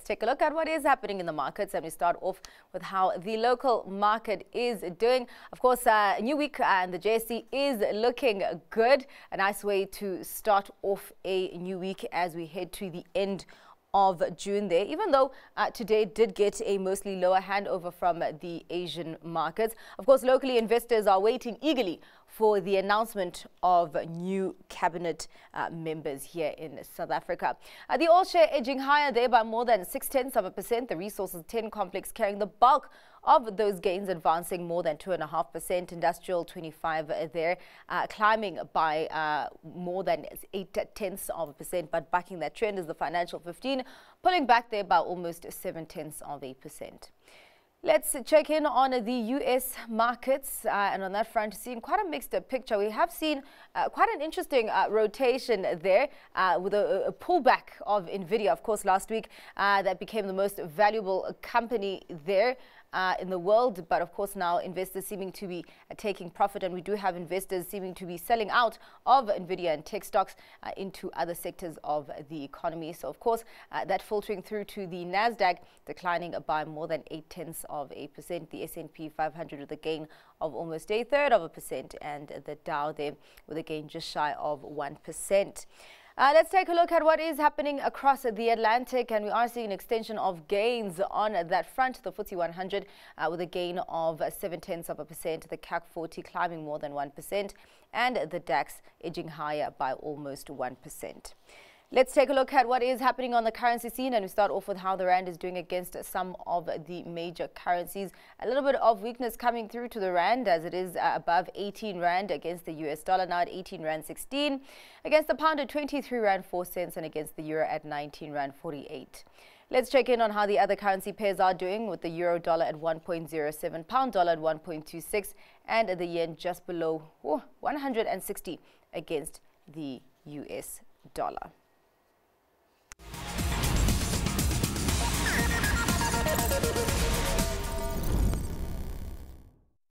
Let's take a look at what is happening in the markets, and we start off with how the local market is doing. Of course, a new week and the JSE is looking good. A nice way to start off a new week as we head to the end of June there, even though today did get a mostly lower handover from the Asian markets. Of course, locally, investors are waiting eagerly for the announcement of new cabinet members here in South Africa. The all share edging higher there by more than 0.6%. The Resources 10 complex carrying the bulk of those gains, advancing more than 2.5%. Industrial 25 there, climbing by more than 0.8%. But backing that trend is the Financial 15, pulling back there by almost 0.7%. Let's check in on the U.S. markets, and on that front, seeing quite a mixed picture. We have seen quite an interesting rotation there with a pullback of NVIDIA. Of course, last week that became the most valuable company there in the world. But of course, now investors seeming to be taking profit, and we do have investors seeming to be selling out of NVIDIA and tech stocks into other sectors of the economy. So of course, that filtering through to the NASDAQ, declining by more than 0.8%. The S&P 500 with a gain of almost 0.33%, and the Dow there with a gain just shy of 1%. Let's take a look at what is happening across the Atlantic, and we are seeing an extension of gains on that front. The FTSE 100 with a gain of 0.7%, the CAC 40 climbing more than 1%, and the DAX edging higher by almost 1%. Let's take a look at what is happening on the currency scene, and we start off with how the rand is doing against some of the major currencies. A little bit of weakness coming through to the rand, as it is above 18 rand against the US dollar, now at 18 rand 16, against the pound at 23 rand 4 cents, and against the euro at 19 rand 48. Let's check in on how the other currency pairs are doing, with the euro dollar at 1.07, pound dollar at 1.26, and the yen just below 160 against the US dollar.